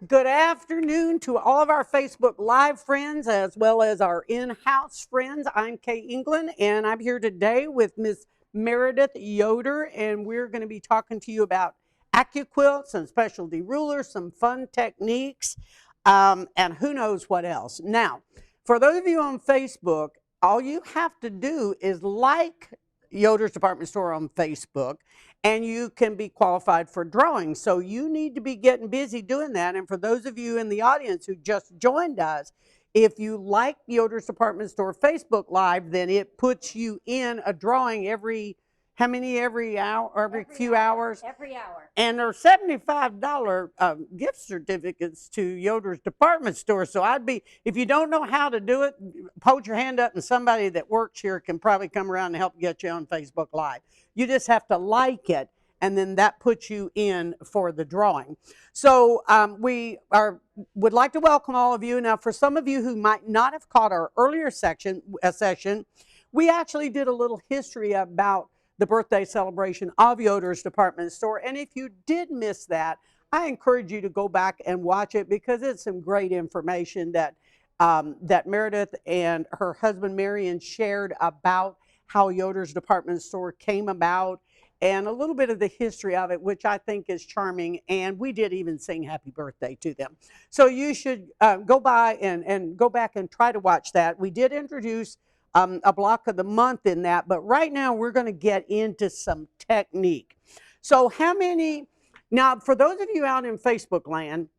Good afternoon to all of our Facebook Live friends as well as our in-house friends. I'm Kaye England and I'm here today with Miss Meredith Yoder, and we're going to be talking to you about Accuquilts and specialty rulers, some fun techniques, and who knows what else. Now, for those of you on Facebook, all you have to do is like Yoder's Department Store on Facebook, and you can be qualified for drawing. So you need to be getting busy doing that. And for those of you in the audience who just joined us, if you like Yoder's Department Store Facebook Live, then it puts you in a drawing every hour, every few hours? Every hour. And there are $75 gift certificates to Yoder's Department Store. So if you don't know how to do it, hold your hand up and somebody that works here can probably come around and help get you on Facebook Live. You just have to like it, and then that puts you in for the drawing. So would like to welcome all of you. Now, for some of you who might not have caught our earlier session, we actually did a little history about the birthday celebration of Yoder's Department Store. And if you did miss that, I encourage you to go back and watch it because it's some great information that Meredith and her husband Marion shared about how Yoder's Department Store came about and a little bit of the history of it, which I think is charming. And we did even sing happy birthday to them. So you should go by and go back and try to watch that. We did introduce a block of the month in that, but right now we're going to get into some technique. So now for those of you out in Facebook land,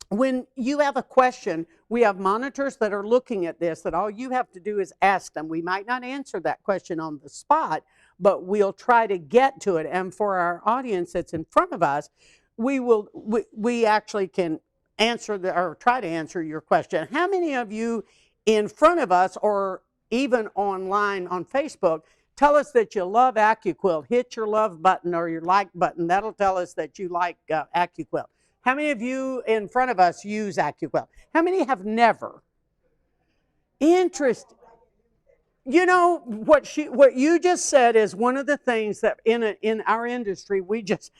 when you have a question, we have monitors that are looking at this that all you have to do is ask them. We might not answer that question on the spot, but we'll try to get to it. And for our audience that's in front of us, we actually can or try to answer your question. How many of you in front of us or even online on Facebook tell us that you love Accuquilt? Hit your love button or your like button. That'll tell us that you like Accuquilt. How many of you in front of us use Accuquilt? How many have never? Interesting. You know, what you just said is one of the things that in our industry we just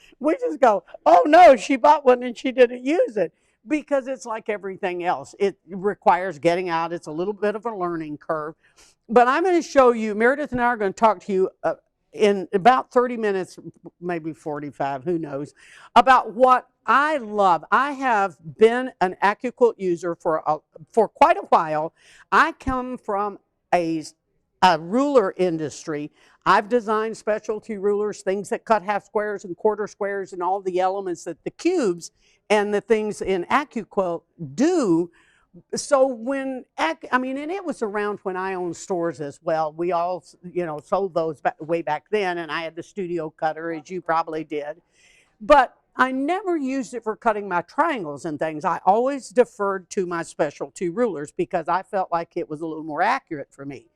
go, oh no, she bought one and she didn't use it. Because it's like everything else. It requires getting out. It's a little bit of a learning curve. But I'm going to show you, Meredith and I are going to talk to you in about 30 minutes, maybe 45, who knows, about what I love. I have been an Accuquilt user for quite a while. I come from a ruler industry. I've designed specialty rulers, things that cut half squares and quarter squares and all the elements that the cubes and the things in Accuquilt do. So and it was around when I owned stores as well. We all, sold those way back then, and I had the studio cutter, as you probably did. But I never used it for cutting my triangles and things. I always deferred to my specialty rulers because I felt like it was a little more accurate for me.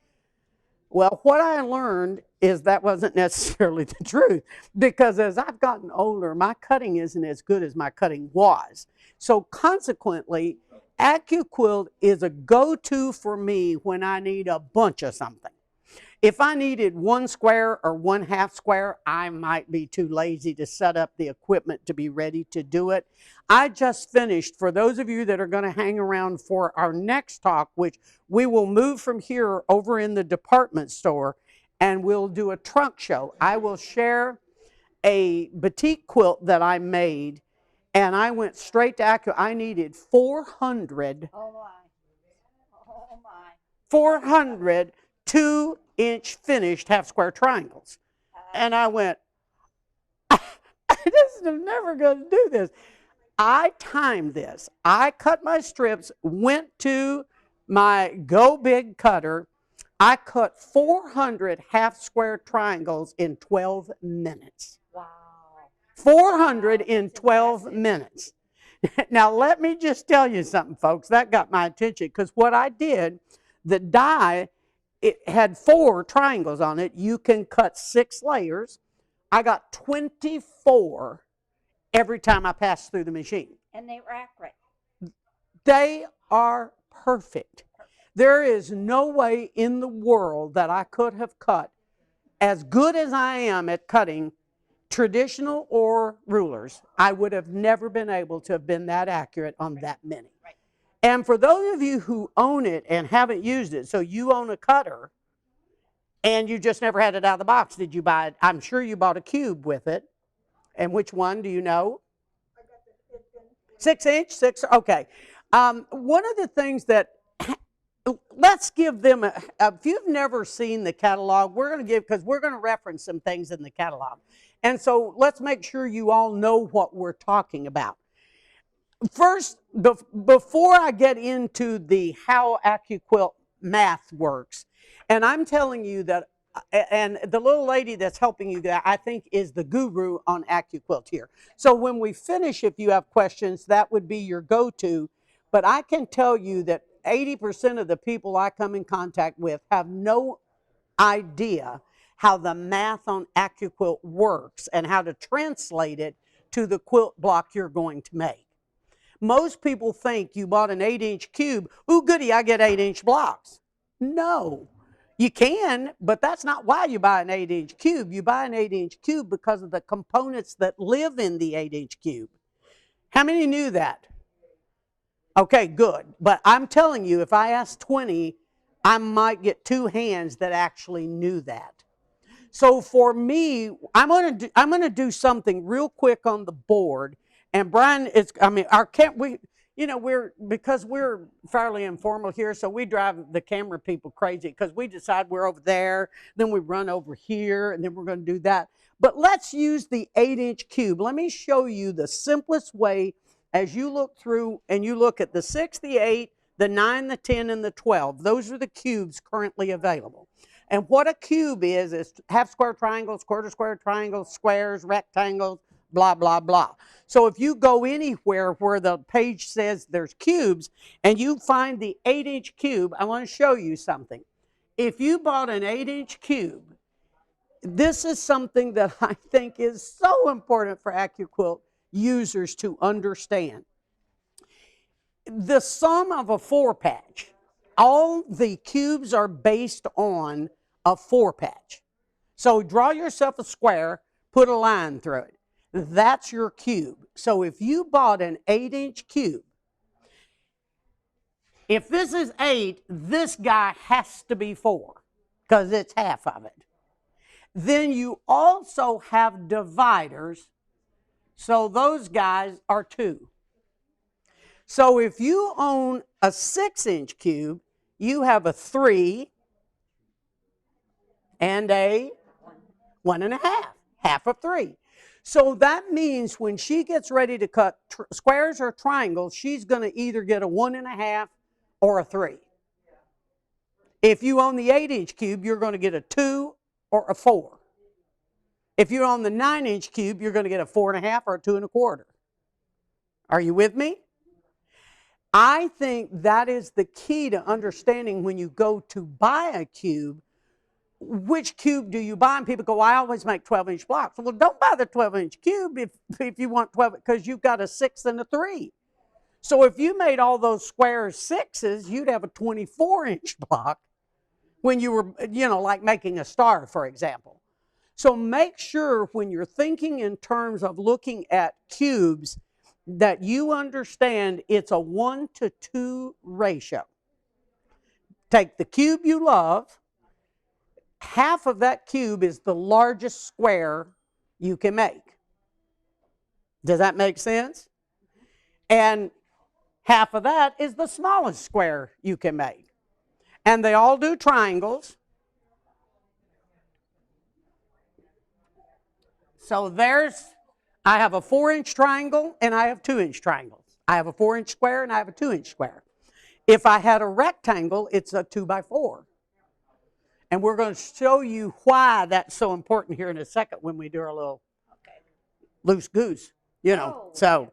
Well, what I learned is that wasn't necessarily the truth, because as I've gotten older, my cutting isn't as good as my cutting was. So consequently, Accuquilt is a go-to for me when I need a bunch of something. If I needed one square or one half square, I might be too lazy to set up the equipment to be ready to do it. I just finished, for those of you that are going to hang around for our next talk, which we will move from here over in the department store, and we'll do a trunk show. I will share a batik quilt that I made, and I went straight to Accuquilt. I needed 400. Oh my. Oh my. 400 2-inch finished half square triangles. And I went, this is never going to do this. I timed this. I cut my strips, went to my Go Big cutter. I cut 400 half square triangles in 12 minutes. Wow. 400 in 12 minutes. Now, let me just tell you something, folks. That got my attention, because what I did, the die, it had 4 triangles on it. You can cut 6 layers. I got 24 every time I passed through the machine. And they were accurate. They are perfect. There is no way in the world that I could have cut as good as I am at cutting traditional or rulers, I would have never been able to have been that accurate on that many. Right. And for those of you who own it and haven't used it, so you own a cutter and you just never had it out of the box, did you buy it? I'm sure you bought a cube with it. And which one do you know? 6 inch, okay. One of the things that, let's give them, if you've never seen the catalog, we're going to give, because we're going to reference some things in the catalog. And so let's make sure you all know what we're talking about. First, before I get into the how Accuquilt math works, and I'm telling you that, and the little lady that's helping you that I think is the guru on Accuquilt here. So when we finish, if you have questions, that would be your go-to. But I can tell you that 80% of the people I come in contact with have no idea how the math on Accuquilt works and how to translate it to the quilt block you're going to make. Most people think you bought an 8-inch cube, ooh goody, I get 8-inch blocks. No. You can, but that's not why you buy an 8-inch cube. You buy an 8-inch cube because of the components that live in the 8-inch cube. How many knew that? Okay, good. But I'm telling you, if I asked 20, I might get 2 hands that actually knew that. So for me, I'm gonna do something real quick on the board. And Brian, because we're fairly informal here, so we drive the camera people crazy because we decide we're over there, then we run over here, and then we're going to do that. But let's use the 8-inch cube. Let me show you the simplest way as you look through and you look at the 6, the 8, the 9, the 10, and the 12. Those are the cubes currently available. And what a cube is half square triangles, quarter square triangles, squares, rectangles, blah, blah, blah. So if you go anywhere where the page says there's cubes and you find the 8-inch cube, I want to show you something. If you bought an 8-inch cube, this is something that I think is so important for Accuquilt users to understand. The sum of a 4-patch, all the cubes are based on a 4-patch. So draw yourself a square, put a line through it. That's your cube. So if you bought an 8-inch cube, if this is 8, this guy has to be 4 because it's half of it. Then you also have dividers, so those guys are 2. So if you own a 6-inch cube, you have a 3 and a 1.5, half of 3. So that means when she gets ready to cut squares or triangles, she's going to either get a 1.5 or a 3. If you own the 8-inch cube, you're going to get a 2 or a 4. If you own the 9-inch cube, you're going to get a 4.5 or a 2.25. Are you with me? I think that is the key to understanding when you go to buy a cube. Which cube do you buy? And people go, I always make 12-inch blocks. Well, don't buy the 12-inch cube if you want 12, because you've got a 6 and a 3. So if you made all those square 6s, you'd have a 24-inch block when you were, like making a star, for example. So make sure when you're thinking in terms of looking at cubes that you understand it's a 1-to-2 ratio. Take the cube you love. Half of that cube is the largest square you can make. Does that make sense? And half of that is the smallest square you can make. And they all do triangles. So I have a 4-inch triangle and I have 2-inch triangles. I have a 4-inch square and I have a 2-inch square. If I had a rectangle, it's a 2x4. And we're going to show you why that's so important here in a second when we do our little loose goose, So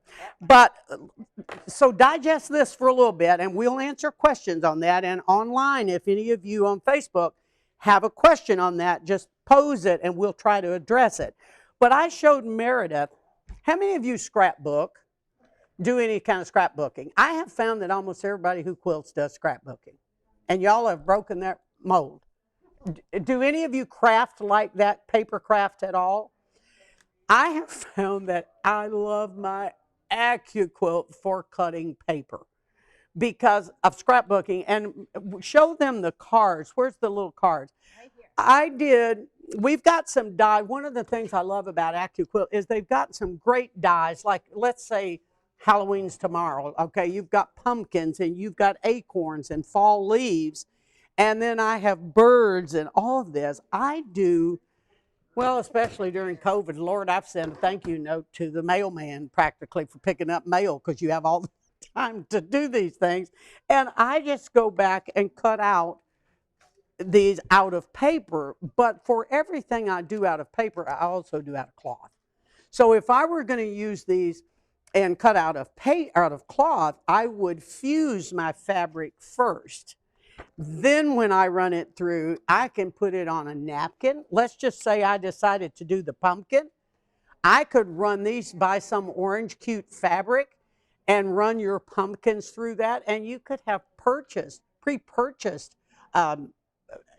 digest this for a little bit and we'll answer questions on that. And online, if any of you on Facebook have a question on that, just pose it and we'll try to address it. But I showed Meredith, how many of you scrapbook, do any kind of scrapbooking? I have found that almost everybody who quilts does scrapbooking. And y'all have broken that mold. Do any of you craft like that, paper craft at all? I have found that I love my Accuquilt for cutting paper because of scrapbooking, and show them the cards. Where's the little cards? Right here. I did. We've got some die. One of the things I love about Accuquilt is they've got some great dies. Like, let's say Halloween's tomorrow. Okay, you've got pumpkins and you've got acorns and fall leaves, and then I have birds and all of this. I do well, especially during COVID. Lord, I've sent a thank you note to the mailman practically for picking up mail because you have all the time to do these things. And I just go back and cut out these out of paper. But for everything I do out of paper, I also do out of cloth. So if I were going to use these and cut out of cloth, I would fuse my fabric first. Then when I run it through, I can put it on a napkin. Let's just say I decided to do the pumpkin. I could run these, buy some orange cute fabric and run your pumpkins through that, and you could have pre-purchased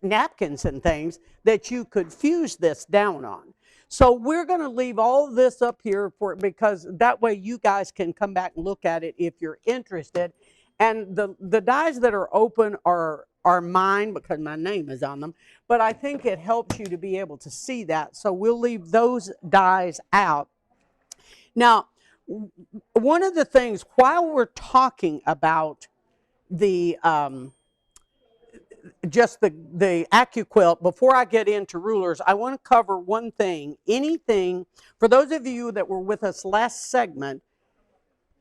napkins and things that you could fuse this down on. So we're going to leave all this up here because that way you guys can come back and look at it if you're interested. And the dies that are open are mine because my name is on them, but I think it helps you to be able to see that. So we'll leave those dies out. Now, one of the things while we're talking about the just the Accuquilt, before I get into rulers, I want to cover one thing. Anything, for those of you that were with us last segment,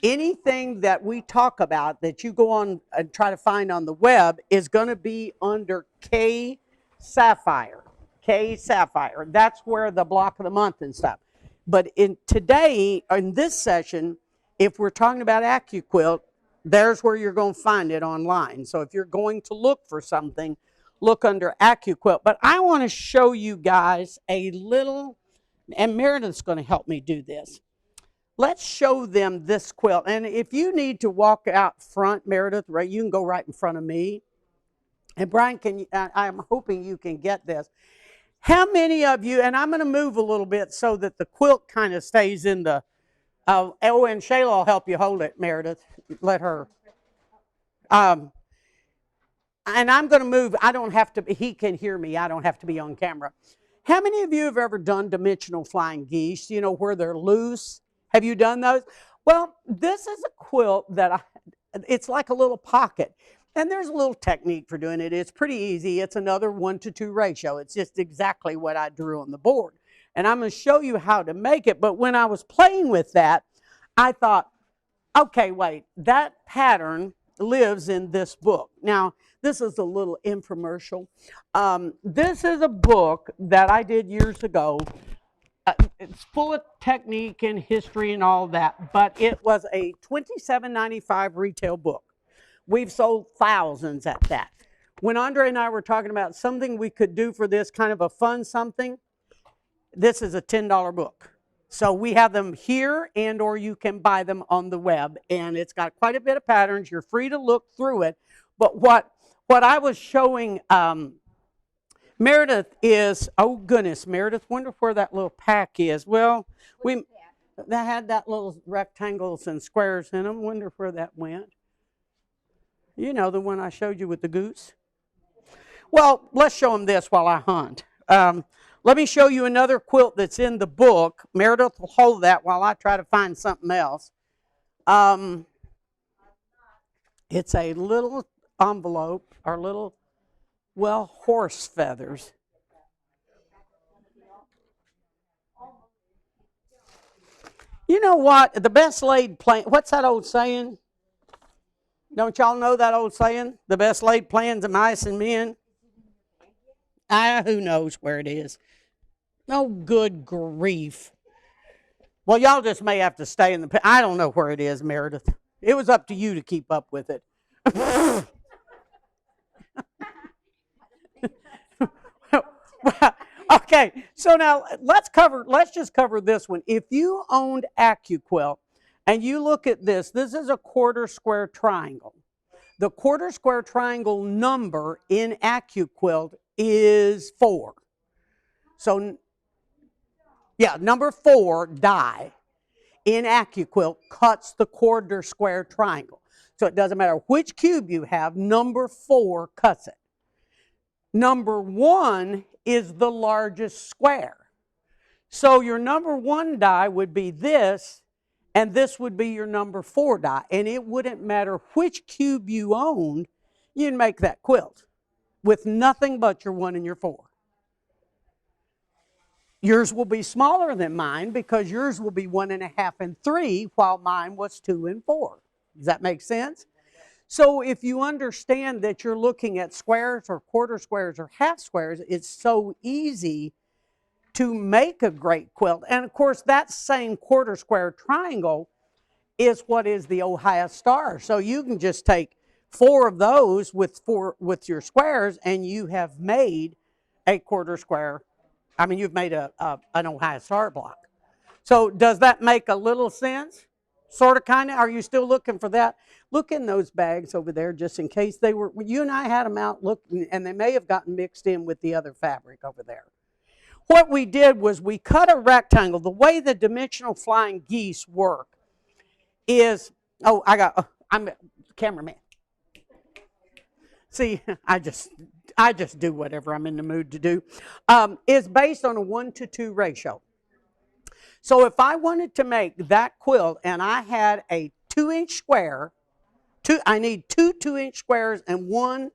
anything that we talk about that you go on and try to find on the web is going to be under Kaye Sapphire. Kaye Sapphire. That's where the block of the month and stuff. But in this session, if we're talking about Accuquilt, there's where you're going to find it online. So if you're going to look for something, look under Accuquilt. But I want to show you guys a little, and Meredith's going to help me do this. Let's show them this quilt. And if you need to walk out front, Meredith, right, you can go right in front of me. And Brian, I'm hoping you can get this. How many of you, and I'm going to move a little bit so that the quilt kind of stays in the, and Shayla will help you hold it, Meredith. Let her. And I'm going to move. I don't have to, he can hear me. I don't have to be on camera. How many of you have ever done dimensional flying geese, you know, where they're loose? Have you done those? Well, this is a quilt that it's like a little pocket. And there's a little technique for doing it. It's pretty easy. It's another 1-to-2 ratio. It's just exactly what I drew on the board. And I'm going to show you how to make it. But when I was playing with that, I thought, okay, wait, that pattern lives in this book. Now, this is a little infomercial. This is a book that I did years ago. It's full of technique and history and all that, but it was a $27.95 retail book. We've sold thousands at that. When Andre and I were talking about something we could do for this kind of a fun something, this is a $10 book. So we have them here, and or you can buy them on the web, and it's got quite a bit of patterns. You're free to look through it. But what I was showing Meredith is, oh goodness, Meredith, wonder where that little pack is. Well, that had that little rectangles and squares in them. Wonder where that went. You know, the one I showed you with the goose. Well, let's show them this while I hunt. Let me show you another quilt that's in the book. Meredith will hold that while I try to find something else. It's a little envelope, or little, well, horse feathers. You know what? The best laid plan, what's that old saying? Don't y'all know that old saying? The best laid plans of mice and men? Who knows where it is. Oh, good grief. Well, y'all just may have to stay in the... I don't know where it is, Meredith. It was up to you to keep up with it. Okay, so now let's just cover this one. If you owned Accuquilt and you look at this is a quarter square triangle. The quarter square triangle number in Accuquilt is 4. So Yeah, number 4 die in Accuquilt cuts the quarter square triangle. So it doesn't matter which cube you have, number 4 cuts it. Number 1 is the largest square. So your number 1 die would be this, and this would be your number 4 die. And it wouldn't matter which cube you owned, you'd make that quilt with nothing but your 1 and your 4. Yours will be smaller than mine because yours will be 1.5 and 3, while mine was 2 and 4. Does that make sense? So if you understand that you're looking at squares or quarter squares or half squares, it's so easy to make a great quilt. And of course, that same quarter square triangle is what is the Ohio star. So you can just take 4 of those with your squares, and you have made a quarter square. I mean, you've made an Ohio star block. So does that make a little sense? Sort of, kind of? Are you still looking for that? Look in those bags over there just in case they were, you and I had them out looking, and they may have gotten mixed in with the other fabric over there. What we did was we cut a rectangle. The way the dimensional flying geese work is, I'm a cameraman. See, I just do whatever I'm in the mood to do. Is based on a 1-to-2 ratio. So if I wanted to make that quilt and I had a 2-inch square, I need 2 2-inch squares and 1,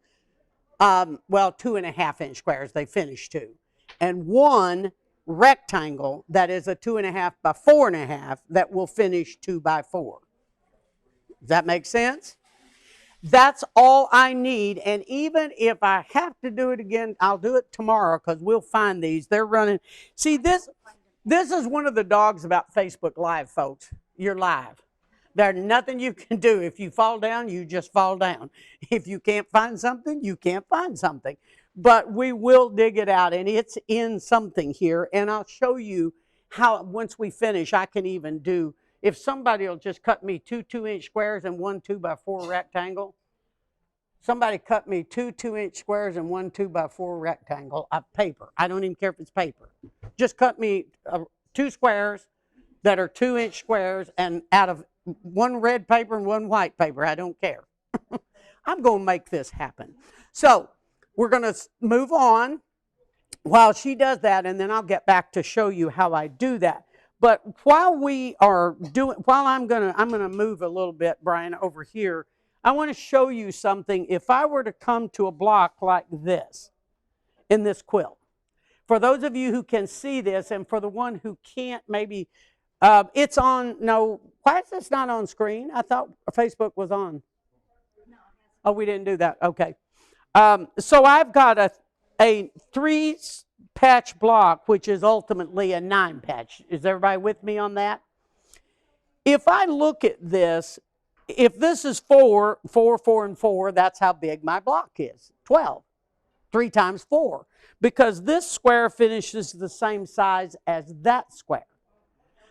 2.5-inch squares, they finish 2, and 1 rectangle that is a 2.5 by 4.5 that will finish 2 by 4. Does that make sense? That's all I need, and even if I have to do it again, I'll do it tomorrow because we'll find these. They're running. See, this is one of the dogs about Facebook Live, folks. You're live. There's nothing you can do. If you fall down, you just fall down. If you can't find something, you can't find something. But we will dig it out, and it's in something here, and I'll show you how, once we finish, I can even do, if somebody will just cut me 2 2-inch squares and 1 2 by 4 rectangle. Somebody cut me 2 2-inch squares and 1 2 by 4 rectangle of paper. I don't even care if it's paper. Just cut me 2 squares that are 2-inch squares, and out of 1 red paper and 1 white paper. I don't care. I'm going to make this happen. So we're going to move on while she does that, and then I'll get back to show you how I do that. But while I'm going to move a little bit, Brian, over here. I want to show you something. If I were to come to a block like this in this quilt, for those of you who can see this, and for the one who can't, maybe it's on. No, why is this not on screen? I thought Facebook was on. Oh, we didn't do that. Okay. So I've got a 3-patch block, which is ultimately a 9-patch. Is everybody with me on that? If I look at this, if this is 4, 4, 4, and 4, that's how big my block is. 12. 3 times 4. Because this square finishes the same size as that square.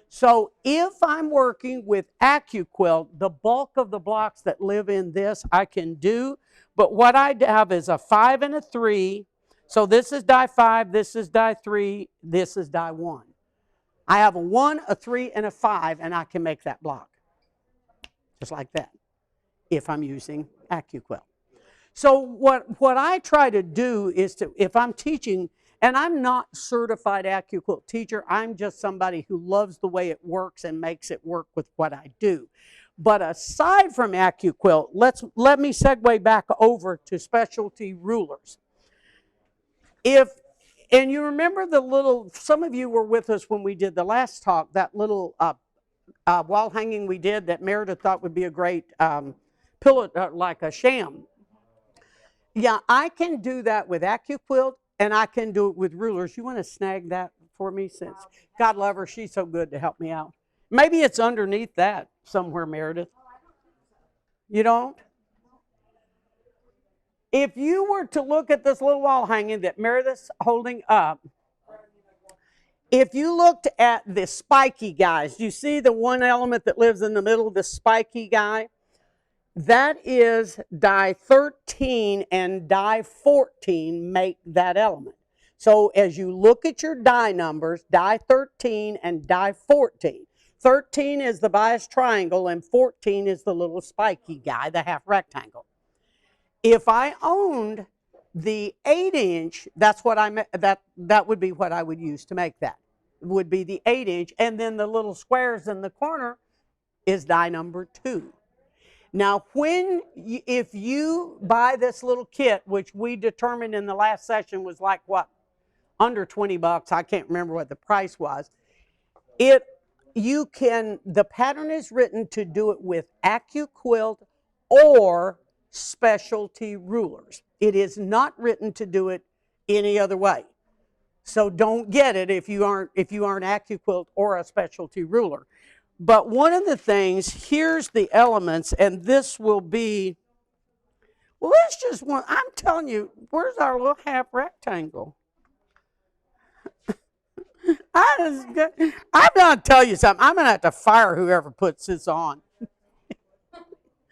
So if I'm working with Accuquilt, the bulk of the blocks that live in this I can do. But what I have is a 5 and a 3. So this is die 5, this is die 3, this is die 1. I have a 1, a 3, and a 5, and I can make that block. Just like that, if I'm using Accuquilt. So what I try to do is if I'm teaching, and I'm not a certified Accuquilt teacher, I'm just somebody who loves the way it works and makes it work with what I do. But aside from Accuquilt, let me segue back over to specialty rulers. And you remember some of you were with us when we did the last talk, that little wall hanging we did that Meredith thought would be a great pillow, like a sham. Yeah, I can do that with Accuquilt, and I can do it with rulers. You want to snag that for me, since God love her, she's so good to help me out. Maybe it's underneath that somewhere, Meredith. You don't? If you were to look at this little wall hanging that Meredith's holding up, if you looked at the spiky guys, you see the one element that lives in the middle, the spiky guy? That is die 13 and die 14 make that element. So as you look at your die numbers, die 13 and die 14. 13 is the bias triangle and 14 is the little spiky guy, the half rectangle. If I owned the 8-inch, that's what that would be what I would use to make that. Would be the 8-inch, and then the little squares in the corner is die number 2. Now, if you buy this little kit, which we determined in the last session was like what, under 20 bucks, I can't remember what the price was. The pattern is written to do it with Accuquilt or specialty rulers. It is not written to do it any other way. So don't get it if you aren't Accuquilt or a specialty ruler. But one of the things, here's the elements, and this will be, well, let's just one, I'm telling you, where's our little half rectangle? I'm going to tell you something. I'm going to have to fire whoever puts this on.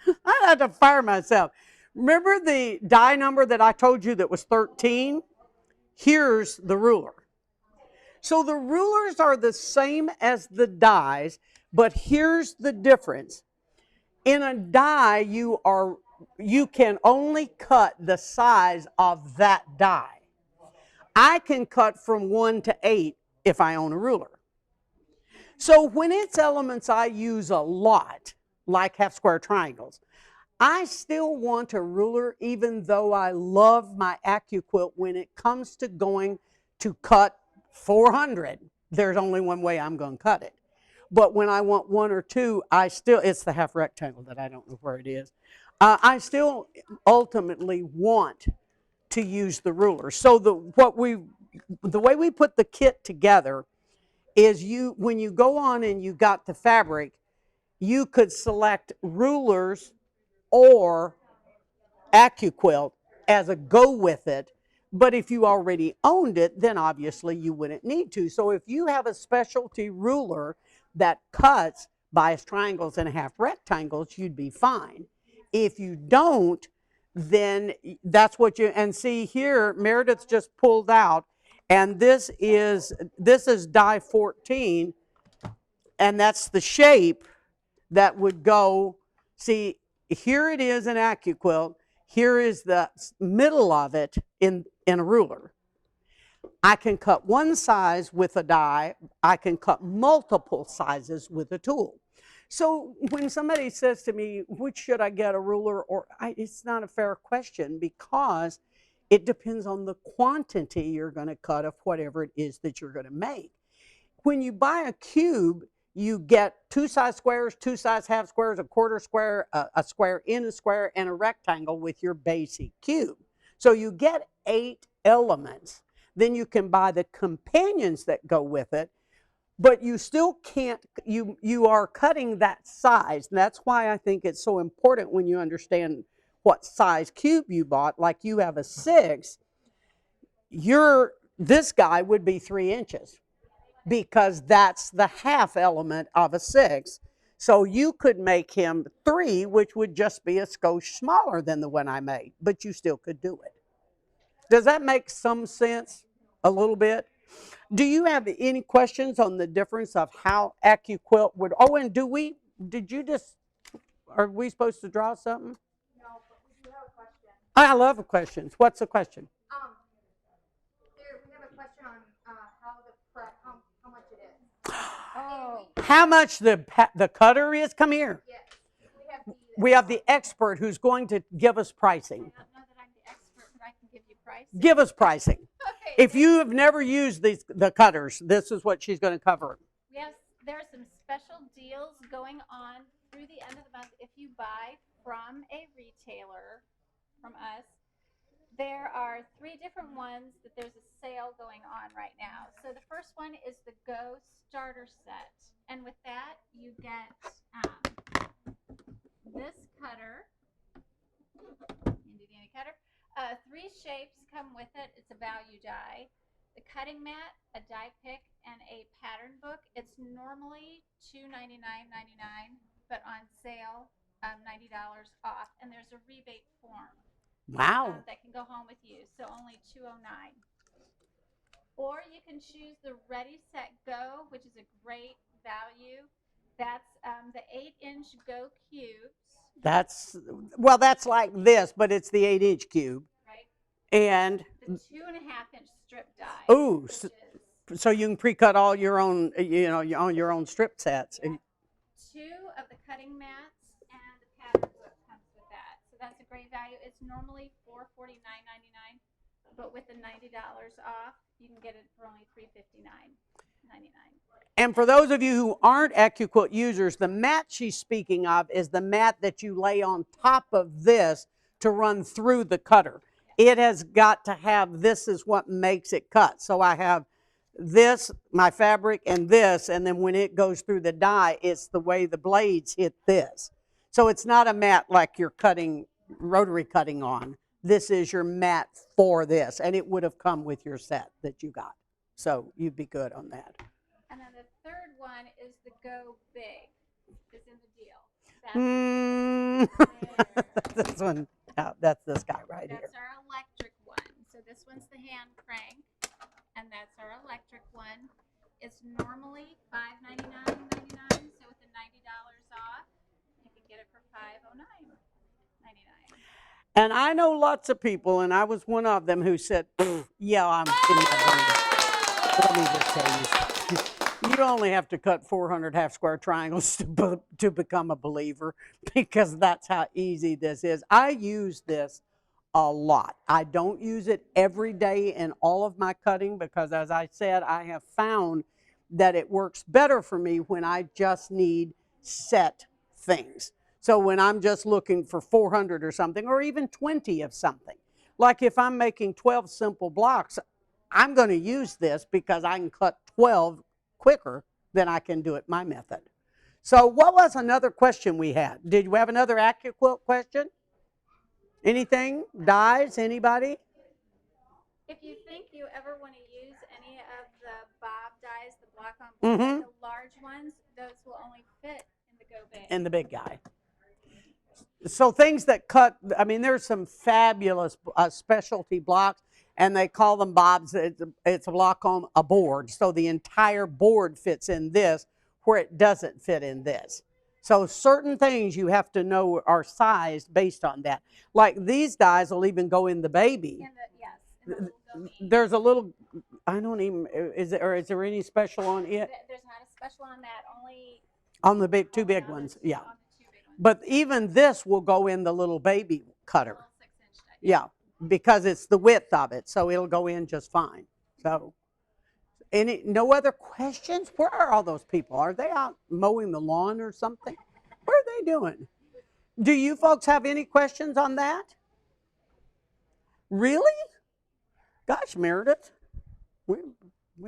I have to fire myself. Remember the die number that I told you that was 13? Here's the ruler. So the rulers are the same as the dies, but here's the difference. In a die, you can only cut the size of that die. I can cut from 1 to 8 if I own a ruler. So when it's elements I use a lot, like half square triangles, I still want a ruler even though I love my Accuquilt. When it comes to going to cut 400, there's only one way I'm going to cut it. But when I want 1 or 2, it's the half rectangle that I don't know where it is. I still ultimately want to use the ruler. So the way we put the kit together is when you go on and you got the fabric, you could select rulers or Accuquilt as a go with it. But if you already owned it, then obviously you wouldn't need to. So if you have a specialty ruler that cuts bias triangles and half rectangles, you'd be fine. If you don't, then that's what and see here, Meredith just pulled out, and this is die 14, and that's the shape that would go, see, here it is in Accuquilt, here is the middle of it in a ruler. I can cut one size with a die, I can cut multiple sizes with a tool. So when somebody says to me, which should I get, a ruler it's not a fair question, because it depends on the quantity you're going to cut of whatever it is that you're going to make. When you buy a cube, you get 2 size squares, 2 size half squares, a quarter square, a square in a square, and a rectangle with your basic cube. So you get 8 elements. Then you can buy the companions that go with it, but you still can't, you are cutting that size. And that's why I think it's so important when you understand what size cube you bought. Like you have a 6, this guy would be 3 inches, because that's the half element of a 6. So you could make him 3, which would just be a skosh smaller than the one I made, but you still could do it. Does that make some sense? A little bit? Do you have any questions on the difference of how Accuquilt would, and are we supposed to draw something? No, but we do have a question. I love questions. What's the question? We have a question on how much it is. Oh. How much the cutter is? Come here. Yes. We have the expert who's going to give us pricing. I don't know that I'm the expert, but I can give you pricing. Give us pricing. Okay. If you have never used the cutters, this is what she's going to cover. Yes, there are some special deals going on through the end of the month. If you buy from a retailer, from us, there are 3 different ones that there's a sale going on right now. So the first one is the Go Starter Set. And with that, you get this cutter, Indiana cutter. 3 shapes come with it. It's a value die. The cutting mat, a die pick, and a pattern book. It's normally $299.99, but on sale, $90 off. And there's a rebate form. Wow. That can go home with you. So only $209. Or you can choose the Ready, Set, Go, which is a great value. That's the 8-inch Go cubes, That's, well, that's like this, but it's the 8-inch cube. right? And, The 2.5-inch strip die, ooh, which is so you can pre-cut all your own, on your own strip sets. yeah, 2 of the cutting mats and the pattern book comes with that. So that's a great value. It's normally $449.99, but with the $90 off, you can get it for only $359.99. And for those of you who aren't Accuquilt users, the mat she's speaking of is the mat that you lay on top of this to run through the cutter. It has got to have, this is what makes it cut. So I have this, my fabric, and this, and then when it goes through the die, it's the way the blades hit this. So it's not a mat like you're cutting, rotary cutting on. This is your mat for this, and it would have come with your set that you got. So you'd be good on that. And then the third one is the Go Big. It's in the deal. This one, oh, that's this guy right here. That's our electric one. So this one's the hand crank, and that's our electric one. It's normally $599.99. So with the $90 off, you can get it for $509.99. And I know lots of people, and I was one of them who said, yeah, I'm kidding. Let me just tell you, you only have to cut 400 half square triangles to become a believer, because that's how easy this is. I use this a lot. I don't use it every day in all of my cutting because, as I said, I have found that it works better for me when I just need set things. So when I'm just looking for 400 or something, or even 20 of something, like if I'm making 12 simple blocks, I'm going to use this because I can cut 12 quicker than I can do it my method. So what was another question we had? Did you have another Accuquilt question? Anything? Dies? Anybody? If you think you ever want to use any of the bob dies, the block on block, the large ones, those will only fit in the Go Big. And the big guy. So things that cut, I mean, there's some fabulous specialty blocks, and they call them bobs. It's a block on a board, so the entire board fits in this where it doesn't fit in this. So certain things you have to know are sized based on that. Like these dies will even go in the baby. In the little dummy. There's a little, I don't even, is there any special on it? There's not a special on that, only On the big, two big on the ones, two- yeah. on the 2 big ones. But even this will go in the little baby cutter. Little 6-inch die. Yeah, because it's the width of it, so it'll go in just fine. So, no other questions? Where are all those people? Are they out mowing the lawn or something? What are they doing? Do you folks have any questions on that? Really? Gosh, Meredith, we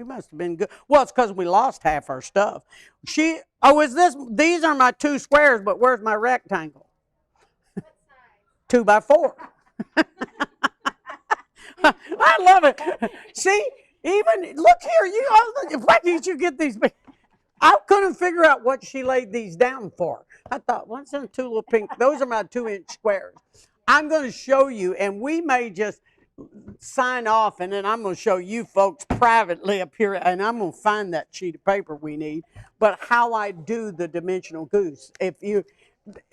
must have been good. Well, it's because we lost half our stuff. These are my 2 squares, but where's my rectangle? What size? 2 by 4. I love it. See, even, look here, why did you get these? I couldn't figure out what she laid these down for. I thought, what's them 2 little pink? Those are my 2-inch squares. I'm going to show you, and we may just sign off, and then I'm going to show you folks privately up here, and I'm going to find that sheet of paper we need, but how I do the dimensional goose. Do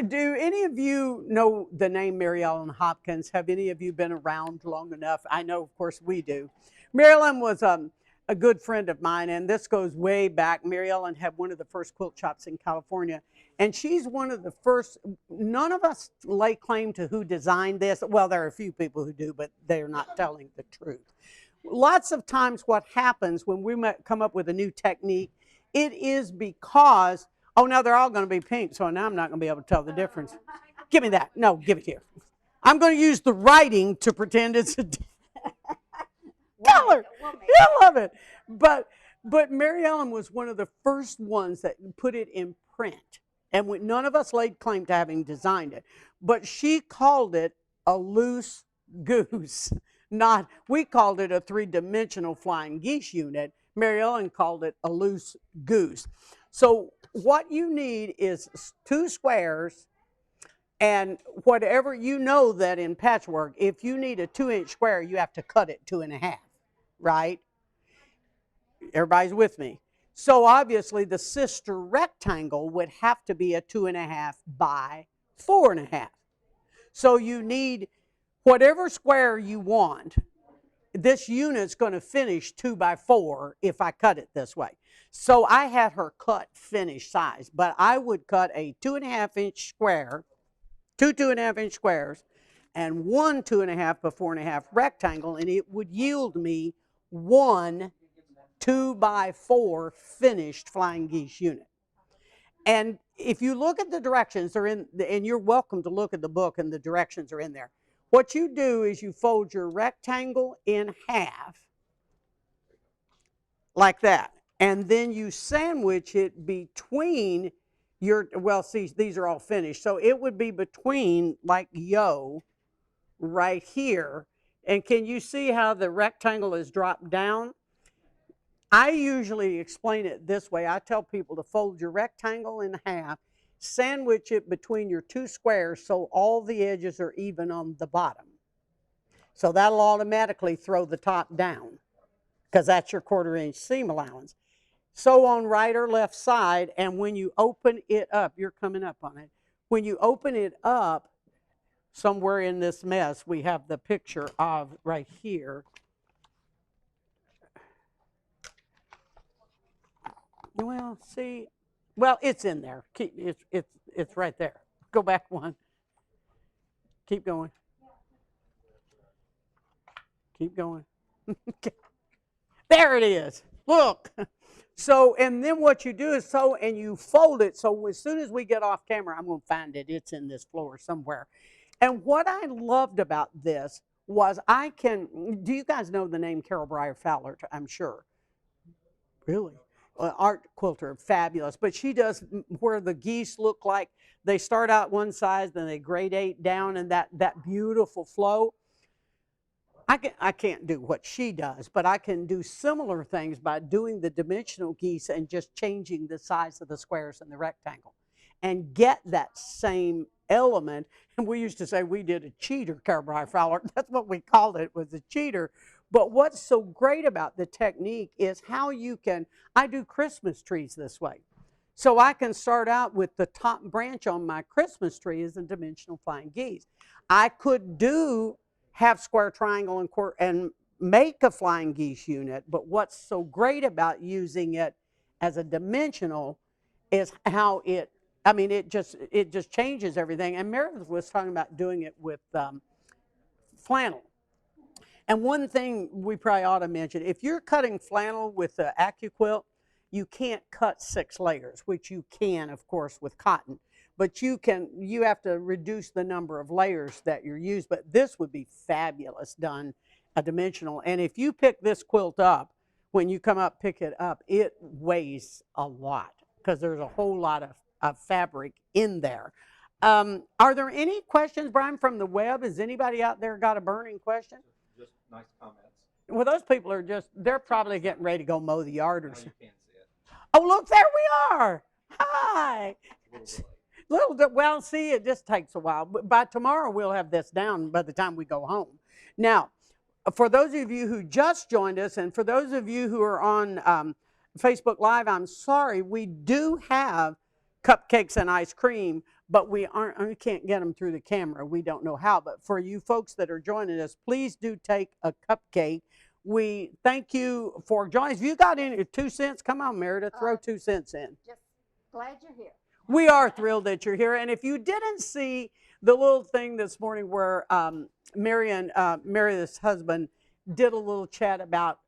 any of you know the name Mary Ellen Hopkins? Have any of you been around long enough? I know, of course, we do. Mary Ellen was a good friend of mine, and this goes way back. Mary Ellen had one of the first quilt shops in California, and she's one of the first. None of us lay claim to who designed this. Well, there are a few people who do, but they're not telling the truth. Lots of times what happens when we come up with a new technique, it is because, oh, now they're all going to be pink, so now I'm not going to be able to tell the difference. Give me that. No, give it here. I'm going to use the writing to pretend it's a color. I love it. But Mary Ellen was one of the first ones that put it in print. And none of us laid claim to having designed it. But she called it a loose goose. We called it a 3-dimensional flying geese unit. Mary Ellen called it a loose goose. So what you need is 2 squares, and whatever, you know that in patchwork, if you need a 2-inch square, you have to cut it 2.5, right? Everybody's with me. So obviously the sister rectangle would have to be a 2.5 by 4.5. So you need whatever square you want. This unit's going to finish 2 by 4 if I cut it this way. So I had her cut finished size, but I would cut a 2.5-inch square, two 2.5-inch squares, and one 2.5 by 4.5 rectangle, and it would yield me one 2 by 4 finished flying geese unit. And if you look at the directions, they're in, and you're welcome to look at the book, and the directions are in there. What you do is you fold your rectangle in half, like that, and then you sandwich it between your, well, see, these are all finished, so it would be between, like yo, right here. And can you see how the rectangle is dropped down? I usually explain it this way. I tell people to fold your rectangle in half, sandwich it between your two squares so all the edges are even on the bottom. So that'll automatically throw the top down because that's your 1/4-inch seam allowance. So on right or left side, and when you open it up, you're coming up on it. When you open it up, somewhere in this mess, we have the picture of right here. Well, see, well, it's in there. It's right there. Go back one. Keep going. Keep going. There it is. Look. So, and then what you do is sew and you fold it. So as soon as we get off camera, I'm going to find it. It's in this floor somewhere. And what I loved about this was do you guys know the name Carol Breyer Fowler? I'm sure. Really? Art quilter, fabulous. But she does where the geese look like they start out one size, then they gradate down, and that beautiful flow. I can't do what she does, but I can do similar things by doing the dimensional geese and just changing the size of the squares in the rectangle and get that same element. And we used to say we did a cheater, Carol Breyer Fowler. That's what we called it, was a cheater. But what's so great about the technique is how you can, I do Christmas trees this way. So I can start out with the top branch on my Christmas tree as a dimensional flying geese. I could do half square triangle and make a flying geese unit, but what's so great about using it as a dimensional is how it just changes everything. And Meredith was talking about doing it with flannel. And one thing we probably ought to mention, if you're cutting flannel with the Accuquilt, you can't cut 6 layers, which you can, of course, with cotton. But you have to reduce the number of layers that you're used. But this would be fabulous done a dimensional. And if you pick this quilt up, when you come up, pick it up, it weighs a lot because there's a whole lot of fabric in there. Are there any questions, Brian, from the web? Has anybody out there got a burning question? Just nice comments. Well, those people are they're probably getting ready to go mow the yard or Now you something. can't see it. Oh, look, there we are. Hi. A little bit late. Well, see, it just takes a while. But by tomorrow, we'll have this down by the time we go home. Now, for those of you who just joined us, and for those of you who are on Facebook Live, I'm sorry, we do have cupcakes and ice cream, but we can't get them through the camera. We don't know how. But for you folks that are joining us, please do take a cupcake. We thank you for joining us. If you got any 2 cents, come on, Meredith, throw 2 cents in. Just glad you're here. We are thrilled that you're here. And if you didn't see the little thing this morning where Meredith's husband did a little chat about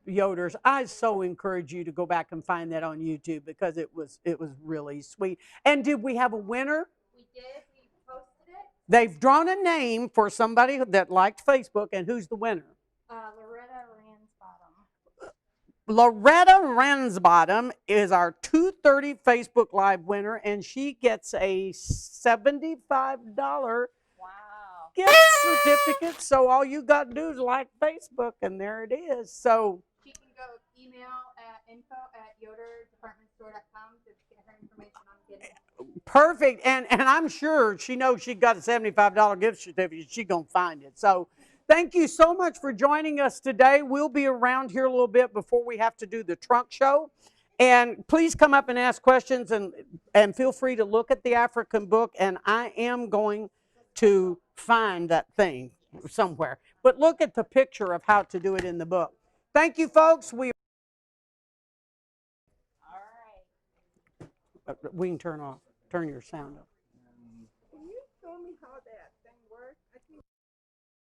Yoders, I so encourage you to go back and find that on YouTube because it was really sweet. And did we have a winner? We did. We posted it. They've drawn a name for somebody that liked Facebook, and who's the winner? Loretta Ransbottom. Loretta Ransbottom is our 2:30 Facebook Live winner, and she gets a $75 Wow. gift certificate. So all you got to do is like Facebook, and there it is. So She can go email at info@yoderdepartmentstore.com to get her information on getting it. perfect. And I'm sure she knows she got a $75 gift certificate. She's going to find it. So Thank you so much for joining us today. We'll be around here a little bit before we have to do the trunk show. And please come up and ask questions, and feel free to look at the African book. And I am going to find that thing somewhere. But look at the picture of how to do it in the book. Thank you, folks. We can turn your sound up.